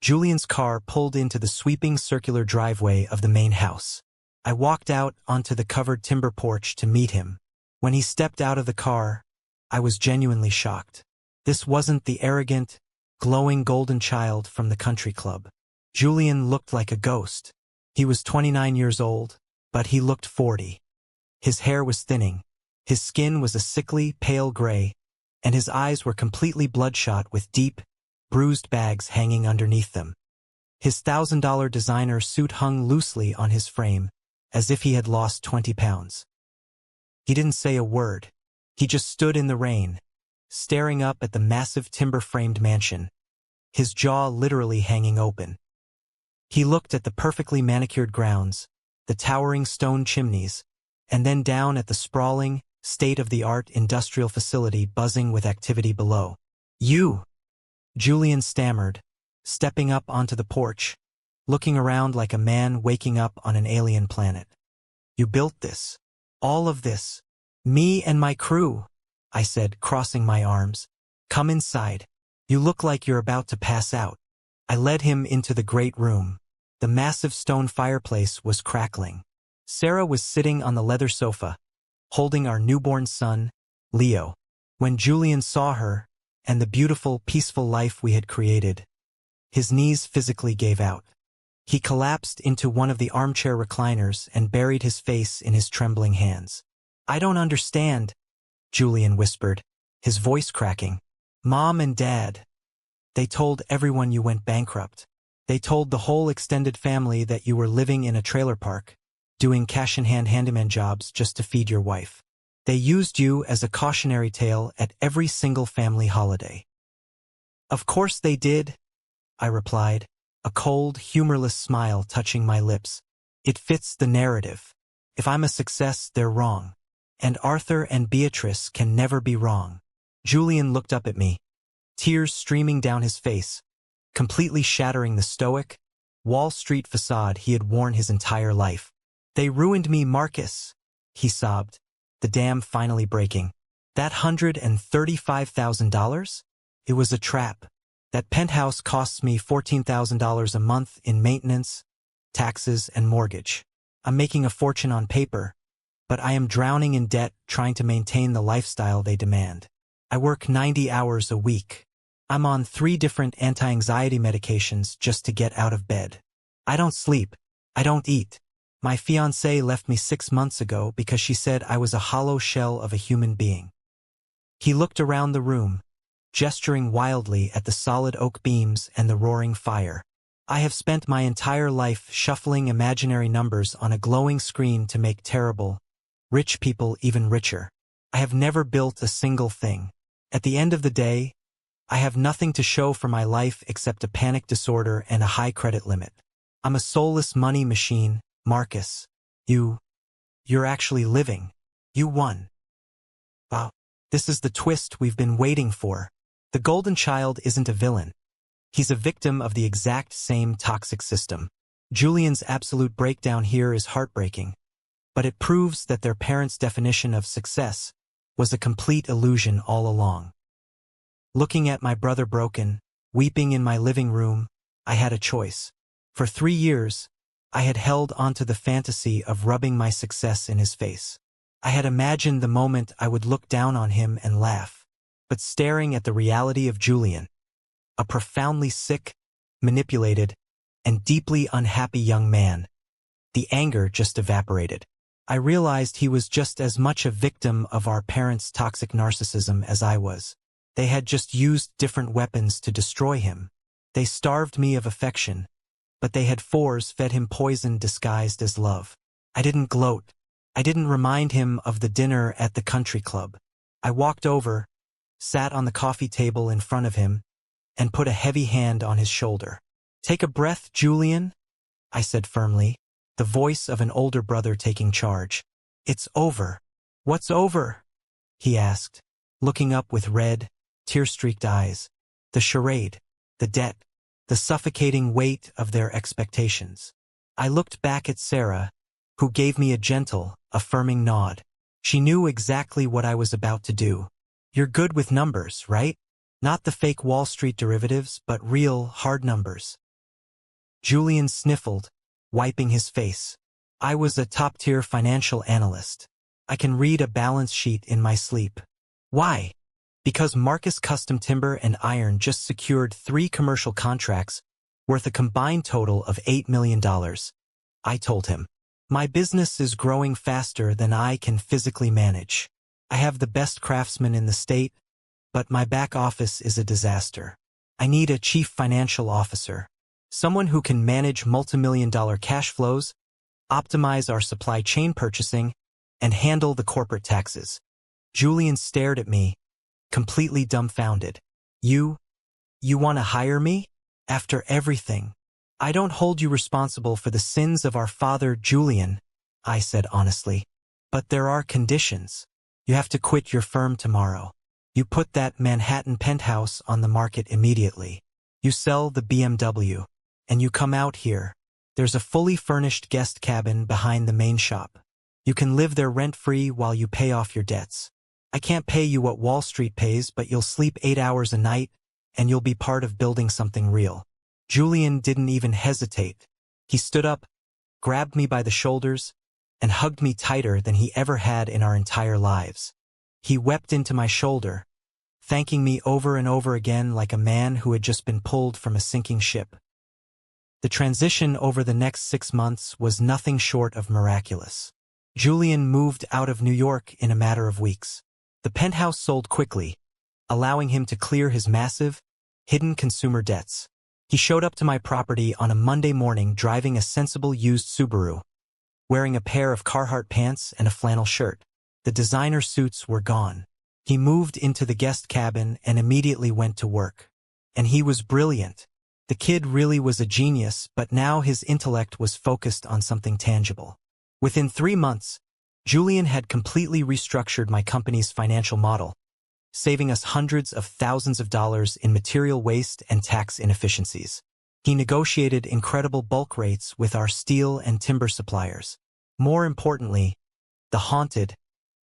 Julian's car pulled into the sweeping circular driveway of the main house. I walked out onto the covered timber porch to meet him. When he stepped out of the car, I was genuinely shocked. This wasn't the arrogant, glowing golden child from the country club. Julian looked like a ghost. He was 29 years old, but he looked 40. His hair was thinning, his skin was a sickly, pale gray, and his eyes were completely bloodshot with deep, bruised bags hanging underneath them. His $1,000 designer suit hung loosely on his frame, as if he had lost 20 pounds. He didn't say a word. He just stood in the rain, staring up at the massive timber-framed mansion, his jaw literally hanging open. He looked at the perfectly manicured grounds, the towering stone chimneys, and then down at the sprawling, state-of-the-art industrial facility buzzing with activity below. You, Julian stammered, stepping up onto the porch, looking around like a man waking up on an alien planet. You built this. All of this. Me and my crew, I said, crossing my arms. Come inside. You look like you're about to pass out. I led him into the great room. The massive stone fireplace was crackling. Sarah was sitting on the leather sofa, holding our newborn son, Leo. When Julian saw her, and the beautiful, peaceful life we had created, his knees physically gave out. He collapsed into one of the armchair recliners and buried his face in his trembling hands. I don't understand, Julian whispered, his voice cracking. Mom and Dad. They told everyone you went bankrupt. They told the whole extended family that you were living in a trailer park, doing cash-in-hand handyman jobs just to feed your wife. They used you as a cautionary tale at every single family holiday. Of course they did, I replied, a cold, humorless smile touching my lips. It fits the narrative. If I'm a success, they're wrong. And Arthur and Beatrice can never be wrong. Julian looked up at me, tears streaming down his face, completely shattering the stoic, Wall Street facade he had worn his entire life. They ruined me, Marcus, he sobbed, the dam finally breaking. That $135,000? It was a trap. That penthouse costs me $14,000 a month in maintenance, taxes, and mortgage. I'm making a fortune on paper, but I am drowning in debt trying to maintain the lifestyle they demand. I work 90 hours a week. I'm on 3 different anti-anxiety medications just to get out of bed. I don't sleep. I don't eat. My fiancée left me 6 months ago because she said I was a hollow shell of a human being. He looked around the room, gesturing wildly at the solid oak beams and the roaring fire. I have spent my entire life shuffling imaginary numbers on a glowing screen to make terrible, rich people even richer. I have never built a single thing. At the end of the day, I have nothing to show for my life except a panic disorder and a high credit limit. I'm a soulless money machine, Marcus. You're actually living. You won. Wow. This is the twist we've been waiting for. The golden child isn't a villain. He's a victim of the exact same toxic system. Julian's absolute breakdown here is heartbreaking, but it proves that their parents' definition of success was a complete illusion all along. Looking at my brother broken, weeping in my living room, I had a choice. For 3 years, I had held onto the fantasy of rubbing my success in his face. I had imagined the moment I would look down on him and laugh. But staring at the reality of Julian, a profoundly sick, manipulated, and deeply unhappy young man, the anger just evaporated. I realized he was just as much a victim of our parents' toxic narcissism as I was. They had just used different weapons to destroy him. They starved me of affection, but they had force-fed him poison disguised as love. I didn't gloat. I didn't remind him of the dinner at the country club. I walked over, sat on the coffee table in front of him, and put a heavy hand on his shoulder. "Take a breath, Julian," I said firmly, the voice of an older brother taking charge. "It's over." "What's over?" he asked, looking up with red, tear-streaked eyes. "The charade, the debt, the suffocating weight of their expectations." I looked back at Sarah, who gave me a gentle, affirming nod. She knew exactly what I was about to do. "You're good with numbers, right? Not the fake Wall Street derivatives, but real, hard numbers." Julian sniffled, wiping his face. "I was a top-tier financial analyst. I can read a balance sheet in my sleep." "Why?" "Because Marcus Custom Timber and Iron just secured 3 commercial contracts worth a combined total of $8 million, I told him. "My business is growing faster than I can physically manage. I have the best craftsmen in the state, but my back office is a disaster. I need a chief financial officer. Someone who can manage multimillion-dollar cash flows, optimize our supply chain purchasing, and handle the corporate taxes." Julian stared at me, completely dumbfounded. You want to hire me? After everything? "I don't hold you responsible for the sins of our father, Julian," I said honestly. "But there are conditions. You have to quit your firm tomorrow. You put that Manhattan penthouse on the market immediately. You sell the BMW. And you come out here. There's a fully furnished guest cabin behind the main shop. You can live there rent-free while you pay off your debts. I can't pay you what Wall Street pays, but you'll sleep 8 hours a night, and you'll be part of building something real." Julian didn't even hesitate. He stood up, grabbed me by the shoulders, and hugged me tighter than he ever had in our entire lives. He wept into my shoulder, thanking me over and over again like a man who had just been pulled from a sinking ship. The transition over the next 6 months was nothing short of miraculous. Julian moved out of New York in a matter of weeks. The penthouse sold quickly, allowing him to clear his massive, hidden consumer debts. He showed up to my property on a Monday morning driving a sensible used Subaru, wearing a pair of Carhartt pants and a flannel shirt. The designer suits were gone. He moved into the guest cabin and immediately went to work. And he was brilliant. The kid really was a genius, but now his intellect was focused on something tangible. Within 3 months, Julian had completely restructured my company's financial model, saving us hundreds of thousands of dollars in material waste and tax inefficiencies. He negotiated incredible bulk rates with our steel and timber suppliers. More importantly, the haunted,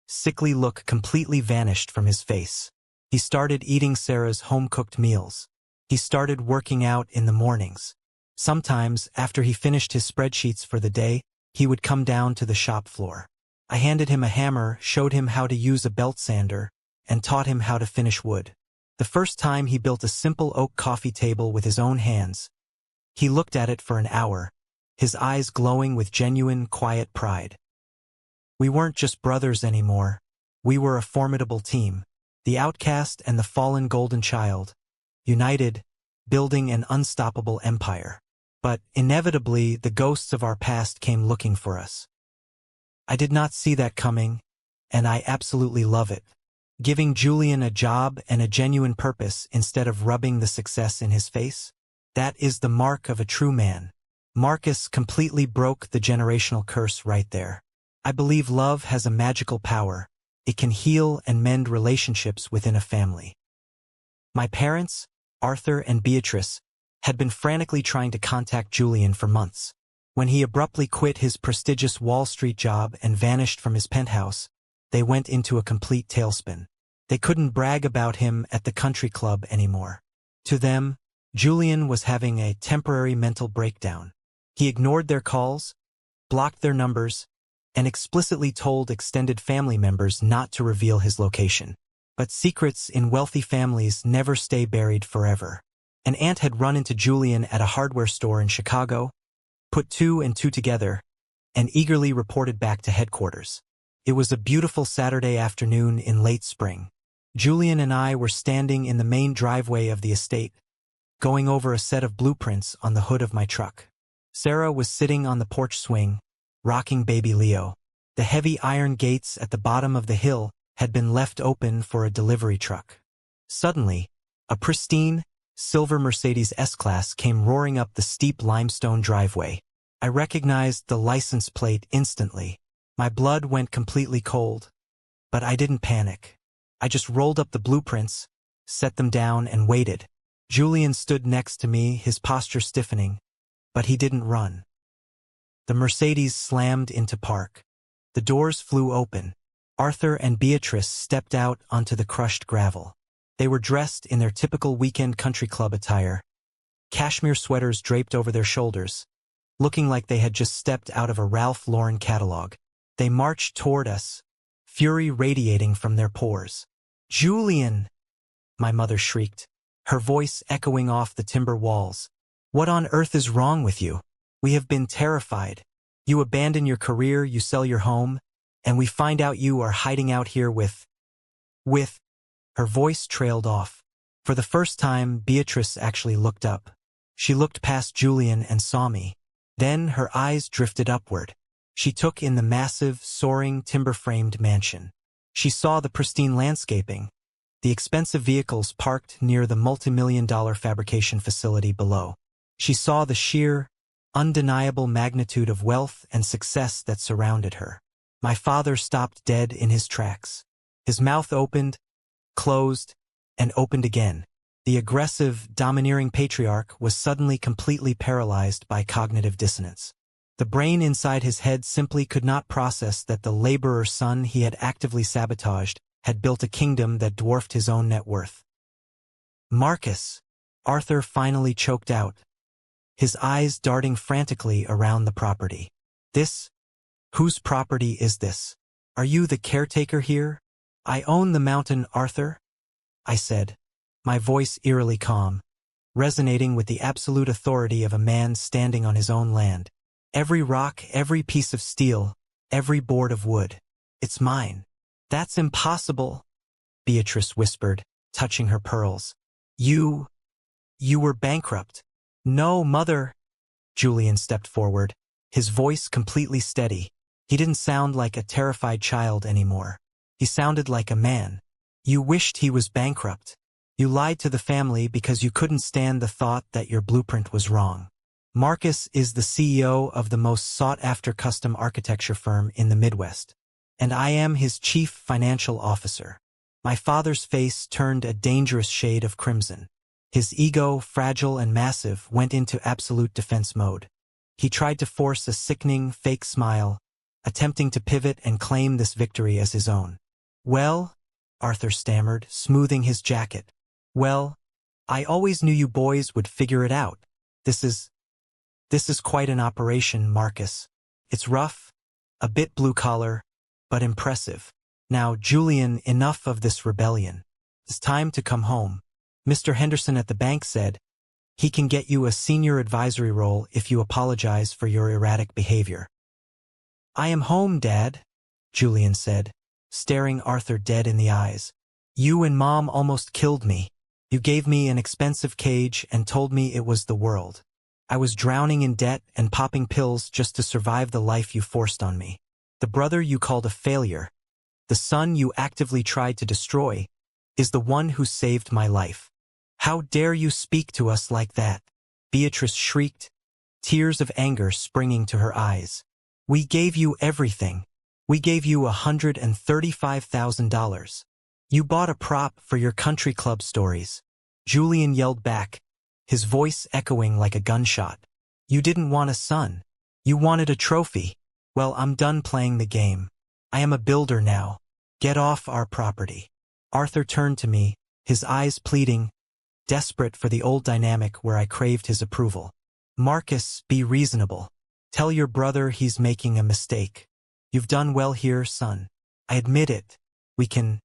sickly look completely vanished from his face. He started eating Sarah's home-cooked meals. He started working out in the mornings. Sometimes, after he finished his spreadsheets for the day, he would come down to the shop floor. I handed him a hammer, showed him how to use a belt sander, and taught him how to finish wood. The first time he built a simple oak coffee table with his own hands, he looked at it for an hour, his eyes glowing with genuine, quiet pride. We weren't just brothers anymore. We were a formidable team, the outcast and the fallen golden child, united, building an unstoppable empire. But, inevitably, the ghosts of our past came looking for us. I did not see that coming, and I absolutely love it. Giving Julian a job and a genuine purpose instead of rubbing the success in his face? That is the mark of a true man. Marcus completely broke the generational curse right there. I believe love has a magical power. It can heal and mend relationships within a family. My parents, Arthur and Beatrice, had been frantically trying to contact Julian for months. When he abruptly quit his prestigious Wall Street job and vanished from his penthouse, they went into a complete tailspin. They couldn't brag about him at the country club anymore. To them, Julian was having a temporary mental breakdown. He ignored their calls, blocked their numbers, and explicitly told extended family members not to reveal his location. But secrets in wealthy families never stay buried forever. An aunt had run into Julian at a hardware store in Chicago, put 2 and 2 together, and eagerly reported back to headquarters. It was a beautiful Saturday afternoon in late spring. Julian and I were standing in the main driveway of the estate, going over a set of blueprints on the hood of my truck. Sarah was sitting on the porch swing, rocking baby Leo. The heavy iron gates at the bottom of the hill had been left open for a delivery truck. Suddenly, a pristine, silver Mercedes S-Class came roaring up the steep limestone driveway. I recognized the license plate instantly. My blood went completely cold. But I didn't panic. I just rolled up the blueprints, set them down, and waited. Julian stood next to me, his posture stiffening, but he didn't run. The Mercedes slammed into park. The doors flew open. Arthur and Beatrice stepped out onto the crushed gravel. They were dressed in their typical weekend country club attire, cashmere sweaters draped over their shoulders, looking like they had just stepped out of a Ralph Lauren catalog. They marched toward us, fury radiating from their pores. "Julian!" my mother shrieked, her voice echoing off the timber walls. "What on earth is wrong with you? We have been terrified. You abandon your career, you sell your home, and we find out you are hiding out here with... Her voice trailed off. For the first time, Beatrice actually looked up. She looked past Julian and saw me. Then her eyes drifted upward. She took in the massive, soaring, timber-framed mansion. She saw the pristine landscaping, the expensive vehicles parked near the multi-million-dollar fabrication facility below. She saw the sheer, undeniable magnitude of wealth and success that surrounded her. My father stopped dead in his tracks. His mouth opened, closed, and opened again. The aggressive, domineering patriarch was suddenly completely paralyzed by cognitive dissonance. The brain inside his head simply could not process that the laborer son he had actively sabotaged had built a kingdom that dwarfed his own net worth. "Marcus!" Arthur finally choked out, his eyes darting frantically around the property. Whose property is this? Are you the caretaker here?" "I own the mountain, Arthur," I said, my voice eerily calm, resonating with the absolute authority of a man standing on his own land. "Every rock, every piece of steel, every board of wood. It's mine." "That's impossible," Beatrice whispered, touching her pearls. You were bankrupt." "No, Mother." Julian stepped forward, his voice completely steady. He didn't sound like a terrified child anymore. He sounded like a man. "You wished he was bankrupt. You lied to the family because you couldn't stand the thought that your blueprint was wrong. Marcus is the CEO of the most sought-after custom architecture firm in the Midwest, and I am his chief financial officer." My father's face turned a dangerous shade of crimson. His ego, fragile and massive, went into absolute defense mode. He tried to force a sickening, fake smile, attempting to pivot and claim this victory as his own. "Well," Arthur stammered, smoothing his jacket. "Well, I always knew you boys would figure it out. This is quite an operation, Marcus. It's rough, a bit blue-collar, but impressive. Now, Julian, enough of this rebellion. It's time to come home. Mr. Henderson at the bank said he can get you a senior advisory role if you apologize for your erratic behavior." "I am home, Dad," Julian said, staring Arthur dead in the eyes. "You and Mom almost killed me. You gave me an expensive cage and told me it was the world. I was drowning in debt and popping pills just to survive the life you forced on me. The brother you called a failure, the son you actively tried to destroy, is the one who saved my life. How dare you speak to us like that?" Beatrice shrieked, tears of anger springing to her eyes. "We gave you everything. We gave you $135,000. You bought a prop for your country club stories." Julian yelled back, his voice echoing like a gunshot. "You didn't want a son. You wanted a trophy. Well, I'm done playing the game. I am a builder now. Get off our property." Arthur turned to me, his eyes pleading, desperate for the old dynamic where I craved his approval. "Marcus, be reasonable. Tell your brother he's making a mistake. You've done well here, son. I admit it. We can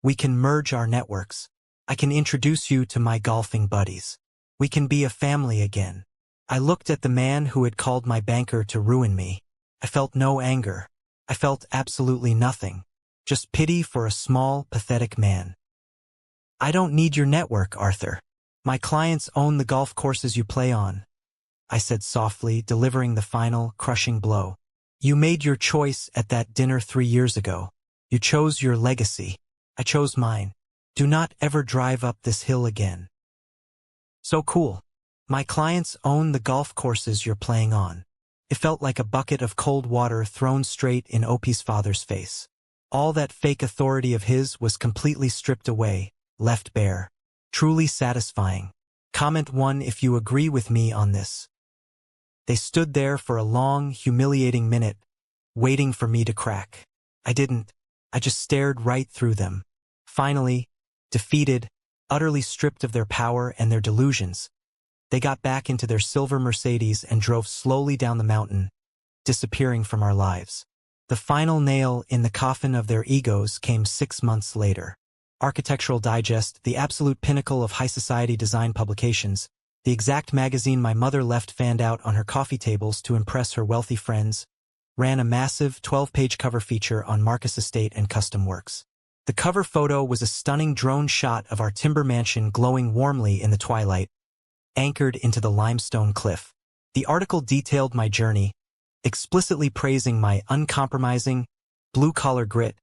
merge our networks. I can introduce you to my golfing buddies. We can be a family again." I looked at the man who had called my banker to ruin me. I felt no anger. I felt absolutely nothing. Just pity for a small, pathetic man. "I don't need your network, Arthur. My clients own the golf courses you play on," I said softly, delivering the final, crushing blow. You made your choice at that dinner 3 years ago. You chose your legacy. I chose mine. Do not ever drive up this hill again. So cool. My clients own the golf courses you're playing on. It felt like a bucket of cold water thrown straight in Opie's father's face. All that fake authority of his was completely stripped away, left bare. Truly satisfying. Comment 1 if you agree with me on this. They stood there for a long, humiliating minute, waiting for me to crack. I didn't. I just stared right through them. Finally, defeated, utterly stripped of their power and their delusions, they got back into their silver Mercedes and drove slowly down the mountain, disappearing from our lives. The final nail in the coffin of their egos came 6 months later. Architectural Digest, the absolute pinnacle of high society design publications, the exact magazine my mother left fanned out on her coffee tables to impress her wealthy friends, ran a massive 12-page cover feature on Marcus Estate and Custom Works. The cover photo was a stunning drone shot of our timber mansion glowing warmly in the twilight, anchored into the limestone cliff. The article detailed my journey, explicitly praising my uncompromising, blue-collar grit,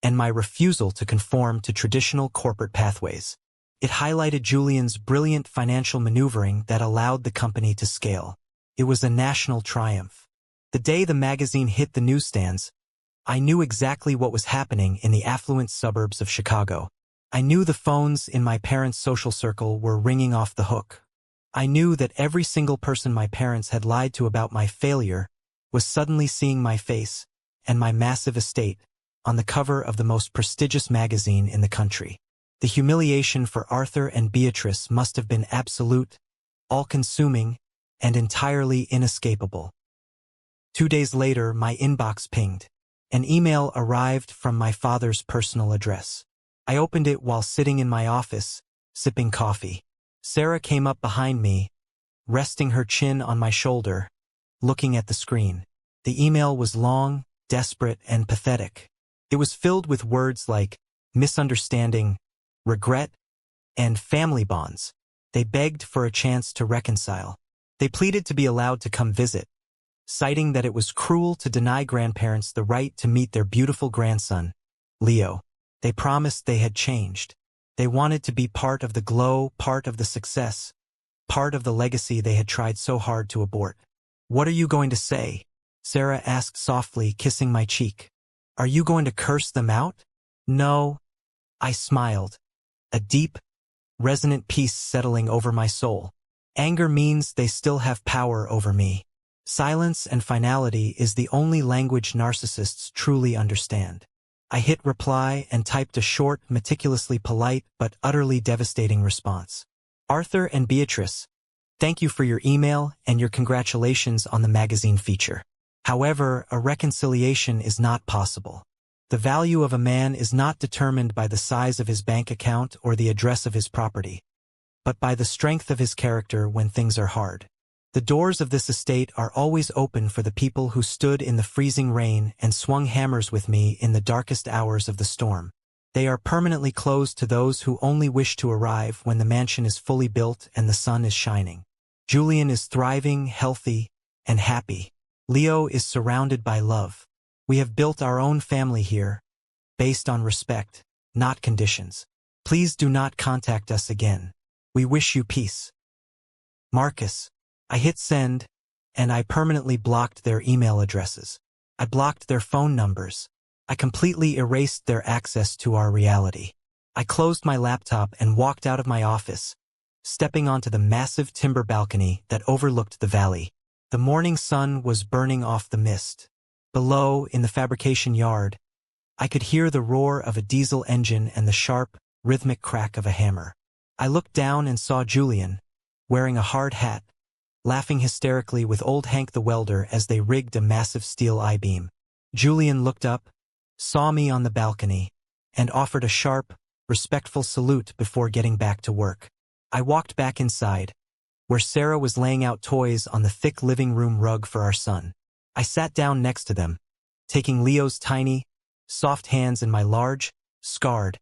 and my refusal to conform to traditional corporate pathways. It highlighted Julian's brilliant financial maneuvering that allowed the company to scale. It was a national triumph. The day the magazine hit the newsstands, I knew exactly what was happening in the affluent suburbs of Chicago. I knew the phones in my parents' social circle were ringing off the hook. I knew that every single person my parents had lied to about my failure was suddenly seeing my face and my massive estate on the cover of the most prestigious magazine in the country. The humiliation for Arthur and Beatrice must have been absolute, all-consuming, and entirely inescapable. 2 days later, my inbox pinged. An email arrived from my father's personal address. I opened it while sitting in my office, sipping coffee. Sarah came up behind me, resting her chin on my shoulder, looking at the screen. The email was long, desperate, and pathetic. It was filled with words like misunderstanding, regret, and family bonds. They begged for a chance to reconcile. They pleaded to be allowed to come visit, citing that it was cruel to deny grandparents the right to meet their beautiful grandson, Leo. They promised they had changed. They wanted to be part of the glow, part of the success, part of the legacy they had tried so hard to abort. "What are you going to say?" Sarah asked softly, kissing my cheek. "Are you going to curse them out?" "No." I smiled, a deep, resonant peace settling over my soul. Anger means they still have power over me. Silence and finality is the only language narcissists truly understand. I hit reply and typed a short, meticulously polite, but utterly devastating response. "Arthur and Beatrice, thank you for your email and your congratulations on the magazine feature. However, a reconciliation is not possible. The value of a man is not determined by the size of his bank account or the address of his property, but by the strength of his character when things are hard. The doors of this estate are always open for the people who stood in the freezing rain and swung hammers with me in the darkest hours of the storm. They are permanently closed to those who only wish to arrive when the mansion is fully built and the sun is shining. Julian is thriving, healthy, and happy. Leo is surrounded by love. We have built our own family here, based on respect, not conditions. Please do not contact us again. We wish you peace. Marcus." I hit send, and I permanently blocked their email addresses. I blocked their phone numbers. I completely erased their access to our reality. I closed my laptop and walked out of my office, stepping onto the massive timber balcony that overlooked the valley. The morning sun was burning off the mist. Below, in the fabrication yard, I could hear the roar of a diesel engine and the sharp, rhythmic crack of a hammer. I looked down and saw Julian, wearing a hard hat, laughing hysterically with old Hank the welder as they rigged a massive steel I-beam. Julian looked up, saw me on the balcony, and offered a sharp, respectful salute before getting back to work. I walked back inside, where Sarah was laying out toys on the thick living room rug for our son. I sat down next to them, taking Leo's tiny, soft hands in my large, scarred,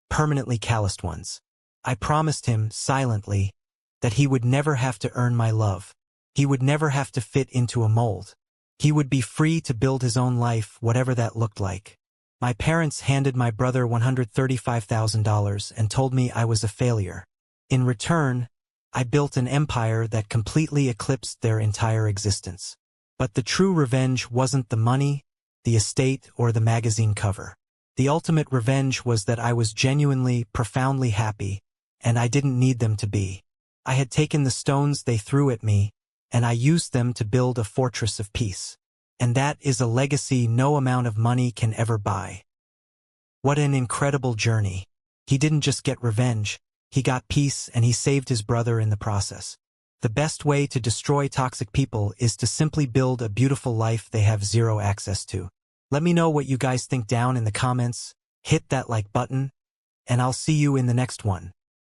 permanently calloused ones. I promised him, silently, that he would never have to earn my love. He would never have to fit into a mold. He would be free to build his own life, whatever that looked like. My parents handed my brother $135,000 and told me I was a failure. In return, I built an empire that completely eclipsed their entire existence. But the true revenge wasn't the money, the estate, or the magazine cover. The ultimate revenge was that I was genuinely, profoundly happy, and I didn't need them to be. I had taken the stones they threw at me, and I used them to build a fortress of peace. And that is a legacy no amount of money can ever buy. What an incredible journey. He didn't just get revenge, he got peace, and he saved his brother in the process. The best way to destroy toxic people is to simply build a beautiful life they have zero access to. Let me know what you guys think down in the comments, hit that like button, and I'll see you in the next one.